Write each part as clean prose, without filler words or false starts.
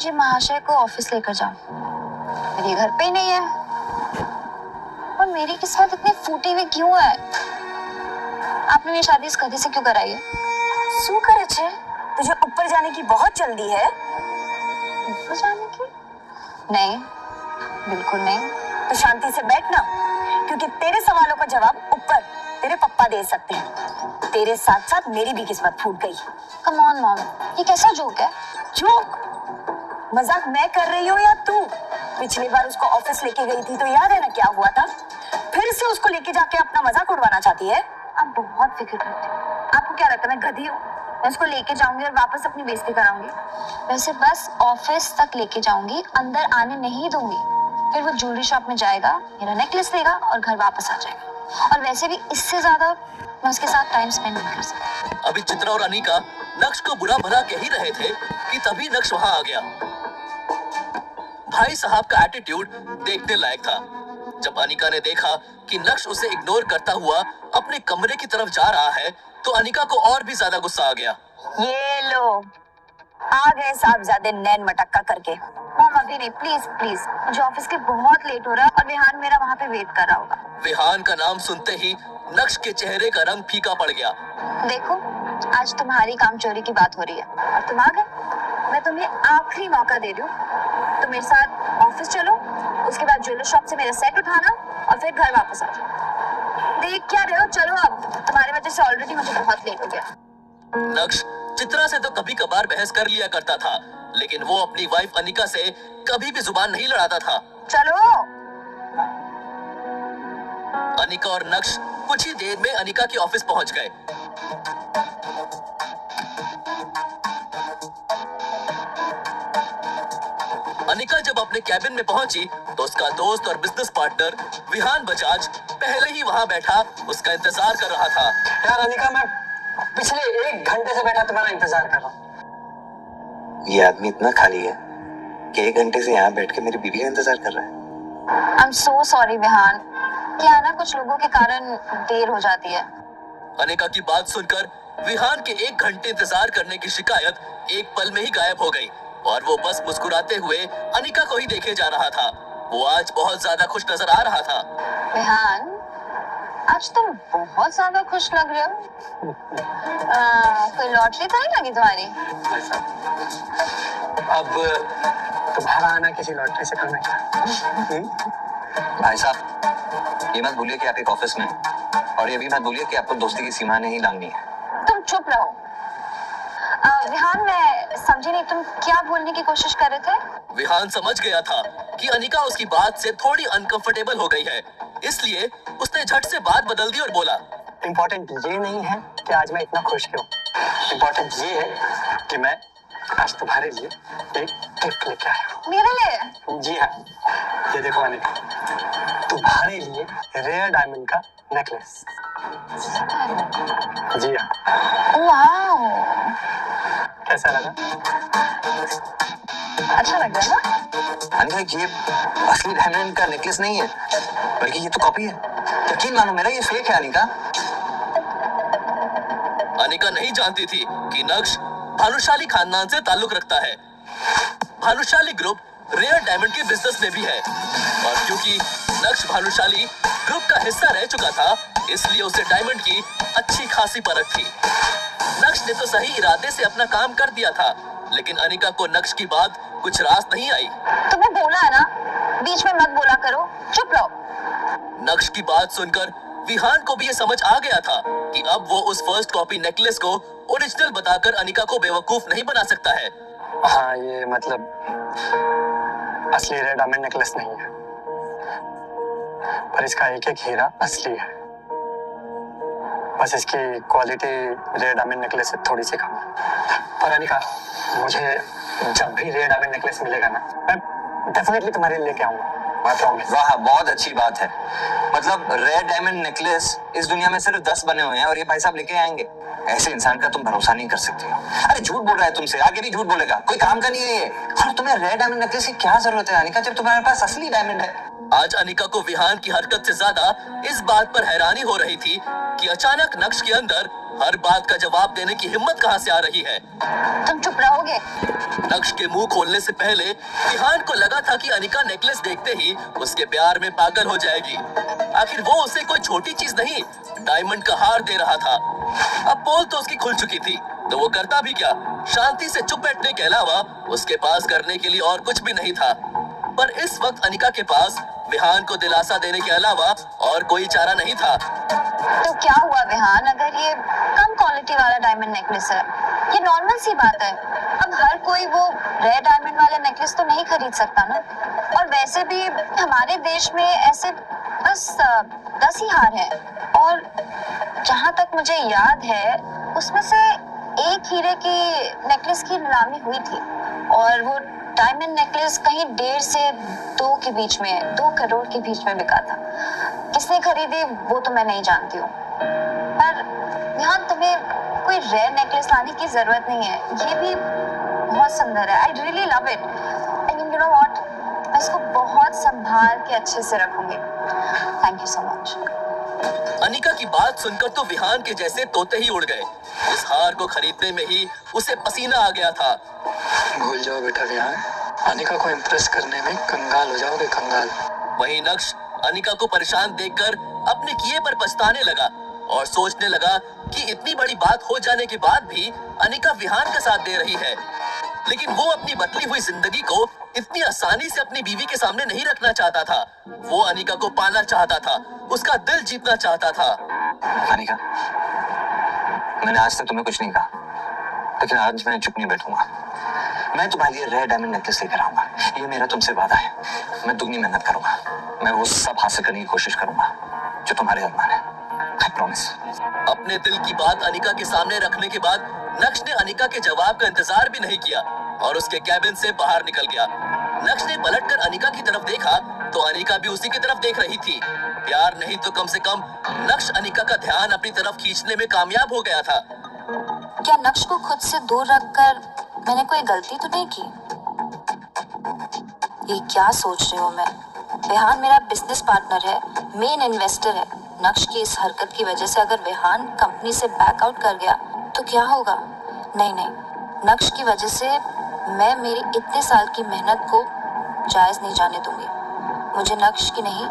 जी महाशय को ऑफिस लेकर जाऊं। मेरे घर पे ही नहीं है और मेरी किस्मत इतनी फूटी हुई क्यों है? आपने मेरी शादी इस गधे से क्यों कराई है? શું કરે છે? तुझे ऊपर जाने की बहुत जल्दी है? ऊपर जाने की? नहीं, बिल्कुल नहीं। तो शांति से बैठ ना, क्योंकि तेरे सवालों का जवाब ऊपर तेरे पप्पा दे सकते हैं। तेरे साथ साथ मेरी भी किस्मत फूट गई। कम ऑन मॉम, ये कैसा जोक है? जोक? मजाक मैं कर रही हूँ या तू? पिछली बार उसको ऑफिस लेके गई थी तो याद है ना क्या हुआ था? फिर से उसको लेके जाके अपना मजाक उड़वाना चाहती है? आप बहुत फिक्र करती हो। आपको क्या लगता है मैं गधी हूँ? मैं उसको लेके जाऊंगी और वापस अपनी बेइज्जती कराऊंगी। वैसे बस ऑफिस तक लेके जाऊंगी, अंदर आने नहीं दूंगी। फिर वो ज्वेलरी शॉप में जाएगा, मेरा नेकलेस लेगा और घर वापस आ जाएगा। और वैसे भी इससे ज्यादा मैं उसके साथ टाइम स्पेंड नहीं कर सकती। अभी चित्रा और अनीका नक्श को बुरा भला कह ही रहे थे कि तभी नक्श वहां आ गया। भाई साहब का एटीट्यूड देखने लायक था। जब अनीका ने देखा कि नक्श उसे इग्नोर करता हुआ अपने कमरे की तरफ जा रहा है तो अनीका को और भी ज्यादा गुस्सा आ गया। ये लो, आ गए साहबजादे नैन मटक्का करके। मॉम अभी नहीं, प्लीज प्लीज, मुझे ऑफिस के बहुत लेट हो रहा है और विहान मेरा वहाँ पे वेट कर रहा होगा। विहान का नाम सुनते ही नक्श के चेहरे का रंग फीका पड़ गया। देखो, आज तुम्हारी काम चोरी की बात हो रही है और तुम आ गए। मैं तुम्हें आखिरी मौका दे रही हूँ। तुम मेरे साथ ऑफिस चलो, उसके बाद ज्वेलर शॉप से मेरा सेट उठाना और फिर घर वापस आ जाओ। देख क्या रहे हो? चलो अब, तुम्हारी वजह से ऑलरेडी मुझे बहुत लेट हो गया। नक्श चित्रा से तो कभी कभार बहस कर लिया करता था, लेकिन वो अपनी वाइफ अनीका से कभी भी जुबान नहीं लड़ाता था। चलो। अनीका और नक्श कुछ ही देर में अनीका के ऑफिस पहुंच गए। अनीका जब अपने कैबिन में पहुंची तो उसका दोस्त और बिजनेस पार्टनर विहान बजाज पहले ही वहां बैठा उसका इंतजार कर रहा था। यार अनिका, मैं पिछले 1 घंटे से बैठा तुम्हारा इंतजार कर रहा हूँ। ये आदमी इतना खाली है कि 1 घंटे से यहाँ बैठ के मेरी बीवी का इंतजार कर रहा है। I am so sorry Vihaan, क्या ना कुछ लोगों के कारण देर हो जाती है। अनीका की बात सुनकर विहान के 1 घंटे इंतजार करने की शिकायत एक पल में ही गायब हो गई और वो बस मुस्कुराते हुए अनीका को ही देखे जा रहा था। वो आज बहुत ज्यादा खुश नजर आ रहा था। विहान, आज तुम बहुत ज्यादा खुश लग रहे हो। कोई लॉटरी तो नहीं लगी तुम्हारी? अब तुम्हारा आना किसी लॉटरी से कम है। भाई साहब, ये मत भूलिए कि आप एक ऑफिस में हैं और ये भी मत भूलिए कि आपको दोस्ती की सीमा नहीं लांघनी है। तुम चुप रहो। विहान, मैं समझी नहीं, तुम क्या बोलने की कोशिश कर रहे थे? विहान समझ गया था कि अनीका उसकी बात से थोड़ी अनकंफर्टेबल हो गई है, इसलिए उसने झट से बात बदल दी और बोला, इम्पोर्टेंट ये नहीं है कि आज मैं इतना खुश क्यों। इम्पोर्टेंट ये है कि मैं आज तुम्हारे लिए एक गिफ्ट लेके आया हूँ। मेरे लिए? जी हाँ, ये देखो अनिका, तुम्हारे लिए रेयर डायमंड का नेकलेस। जी हाँ। वाह, कैसा लगा? अच्छा लग रहा है ना? अनिका, ये असली डायमंड का नेकलेस नहीं है, बल्कि ये तो कॉपी है। यकीन मानो मेरा, ये फेक है अनिका। अनीका नहीं जानती थी कि नक्श भानुशाली खानदान से ताल्लुक रखता है। भानुशाली ग्रुप रेयर डायमंड के बिजनेस में भी है और क्योंकि नक्श भानुशाली ग्रुप का हिस्सा रह चुका था, इसलिए उसे डायमंड की अच्छी खासी परख थी। नक्श ने तो सही इरादे से अपना काम कर दिया था, लेकिन अनीका को नक्श की बात कुछ रास नहीं आई। तुम्हें बोला है ना, बीच में मत बोला करो, चुप रहो। नक्श की बात सुनकर विहान को भी ये समझ आ गया था कि अब वो उस फर्स्ट कॉपी नेकलेस को ओरिजिनल बताकर अनीका को बेवकूफ नहीं बना सकता है। हाँ, ये मतलब असली रेयर डायमंड नेकलेस नहीं है, पर इसका एक एक हीरा असली है। बस इसकी क्वालिटी रेयर डायमंड नेकलेस से थोड़ी सी कम है। पर अनिका, मुझे जब भी रेयर डायमंड नेकलेस मिलेगा ना, मैं डेफिनेटली तुम्हारे लिए लेके आऊंगा। वाह, बहुत अच्छी बात है। मतलब रेयर डायमंड नेकलेस इस दुनिया में सिर्फ 10 बने हुए हैं और ये भाई साहब लेके आएंगे। ऐसे इंसान का तुम भरोसा नहीं कर सकती हो। अरे झूठ बोल रहा है तुमसे, आगे भी झूठ बोलेगा, कोई काम का नहीं है ये। और तुम्हें रेयर डायमंड नेकलेस की क्या जरूरत है अनिका, जब तुम्हारे पास असली डायमंड है। आज अनिका को विहान की हरकत से ज्यादा इस बात पर हैरानी हो रही थी कि अचानक नक्श के अंदर हर बात का जवाब देने की हिम्मत कहां से आ रही है। तुम चुप रहोगे? नक्श के मुंह खोलने से पहले विहान को लगा था कि अनिका नेकलेस देखते ही उसके प्यार में पागल हो जाएगी। आखिर वो उसे कोई छोटी चीज नहीं, डायमंड का हार दे रहा था। अब पोल तो उसकी खुल चुकी थी, तो वो करता भी क्या? शांति से चुप बैठने के अलावा उसके पास करने के लिए और कुछ भी नहीं था। पर इस वक्त अनिका के पास विहान को दिलासा देने के अलावा और कोई चारा नहीं था। तो क्या हुआ विहान, अगर ये कम क्वालिटी वाला डायमंड नेकलेस है, ये नॉर्मल सी बात है। अब हर कोई वो रेयर डायमंड वाला नेकलेस तो नहीं खरीद सकता ना। और वैसे भी हमारे देश में ऐसे बस 10 ही हार हैं, और जहाँ तक मुझे याद है उसमें से एक हीरे की नेकलेस की नीलामी हुई थी, और वो डायमंड नेकलेस कहीं 1.5 से 2 के बीच में, 2 करोड़ के बीच में बिका था। किसने खरीदी वो तो मैं नहीं जानती हूँ, पर यहाँ तुम्हें कोई रेयर नेकलेस लाने की जरूरत नहीं है। ये भी बहुत सुंदर है। I really love it. And you know what, मैं इसको बहुत संभाल के अच्छे से रखूंगी। Thank you so much. Anika की बात सुनकर तो विहान के जैसे तोते ही उड़ गए। इस हार को खरीदने में ही उसे पसीना आ गया था। भूल जाओ बेटा विहान, अनिका को इम्प्रेस करने में कंगाल हो जाओगे, कंगाल। वहीं नक्श अनिका को परेशान देखकर अपने किए पर पछताने लगा और सोचने लगा कि इतनी बड़ी बात हो जाने के बाद भी अनिका विहान का साथ दे रही है। लेकिन वो अपनी बदली हुई जिंदगी को इतनी आसानी से अपनी बीवी के सामने नहीं रखना चाहता था। वो अनिका को पाना चाहता था, उसका दिल जीतना चाहता था। अनिका, मैंने आज तक तुम्हें कुछ नहीं कहा, लेकिन आज मैं चुप नहीं बैठूंगा। मैं तुम्हारे लिए रेयर डायमंड नेकलेस लेकर आऊंगा। ये मेरा तुमसे वादा है। मैं दुगनी मेहनत करूंगा। मैं वो सब हासिल करने की कोशिश करूंगा जो तुम्हारे अरमान है। I promise। अपने दिल की बात अनिका के सामने रखने के बाद नक्श ने अनिका के जवाब का इंतजार भी नहीं किया और उसके कैबिन से बाहर निकल गया। नक्श ने पलटकर अनिका की तरफ देखा तो अनिका भी उसी की तरफ देख रही थी। प्यार नहीं तो कम से कम नक्श अनिका का ध्यान अपनी तरफ खींचने में कामयाब हो गया था। क्या नक्श को खुद से दूर रखकर मैंने कोई गलती तो नहीं की? ये क्या सोच रही हूँ मैं? विहान मेरा बिजनेस पार्टनर है, मेन इन्वेस्टर है। नक्श की इस हरकत की वजह से अगर विहान कंपनी से बैकआउट कर गया तो क्या होगा? नहीं नहीं, नक्श की वजह से मैं मेरी इतने साल की मेहनत को जायज नहीं जाने दूंगी। मुझे नक्श की नहीं,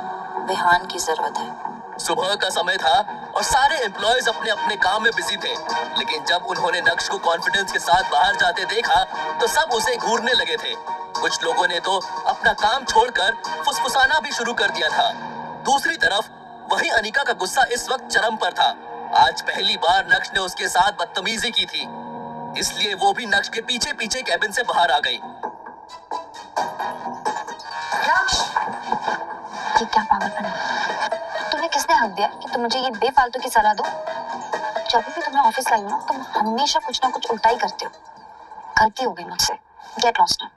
विहान की जरूरत है। सुबह का समय था और सारे एम्प्लॉयज अपने अपने काम में बिजी थे। लेकिन जब उन्होंने नक्श को कॉन्फिडेंस के साथ बाहर जाते देखा तो सब उसे घूरने लगे थे। कुछ लोगों ने तो अपना काम छोड़कर फुसफुसाना भी शुरू कर दिया था। दूसरी तरफ वही अनिका का गुस्सा इस वक्त चरम पर था। आज पहली बार नक्श ने उसके साथ बदतमीजी की थी, इसलिए वो भी नक्श के पीछे पीछे कैबिन से बाहर आ गई। नक्श, ये क्या पागलपन है? तुम्हें किसने हक दिया कि तुम मुझे ये बेफालतू की सलाह दो? जब भी तुम्हें ऑफिस लाई ना, तुम हमेशा कुछ ना कुछ उल्टा ही करते हो। गलती हो गई मुझसे। गेट लॉस्ट नाउ,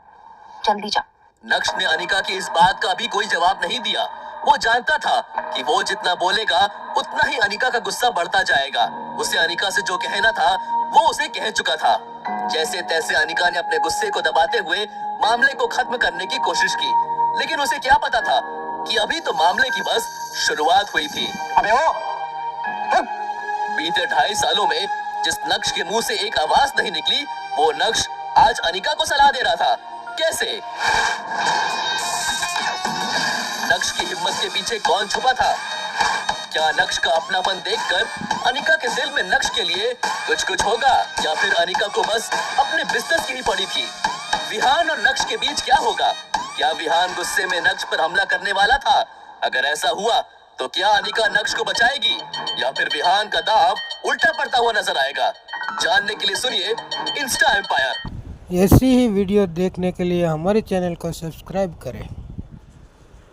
जल्दी जा। नक्श ने अनिका की इस बात का भी कोई जवाब नहीं दिया। वो जानता था कि वो जितना बोलेगा उतना ही अनिका का गुस्सा बढ़ता जाएगा। उसे अनिका से जो कहना था वो उसे कह चुका था। जैसे तैसे अनिका ने अपने गुस्से को दबाते हुए मामले को खत्म करने की कोशिश की, लेकिन उसे क्या पता था कि अभी तो मामले की बस शुरुआत हुई थी। अबे ओ, बीते 2.5 सालों में जिस नक्श के मुंह से एक आवाज नहीं निकली, वो नक्श आज अनिका को सलाह दे रहा था। कैसे? नक्श की हिम्मत के पीछे कौन छुपा था? क्या नक्श का अपनापन देखकर अनिका के दिल में नक्श के लिए कुछ होगा, या फिर अनिका को बस अपने बिजनेस की ही पड़ी थी? विहान और नक्श के बीच क्या होगा? क्या विहान गुस्से में नक्श पर हमला करने वाला था? अगर ऐसा हुआ तो क्या अनिका नक्श को बचाएगी, या फिर विहान का दांव उल्टा पड़ता हुआ नजर आएगा? जानने के लिए सुनिए इंस्टा एम्पायर। ऐसी ही वीडियो देखने के लिए हमारे चैनल को सब्सक्राइब करें।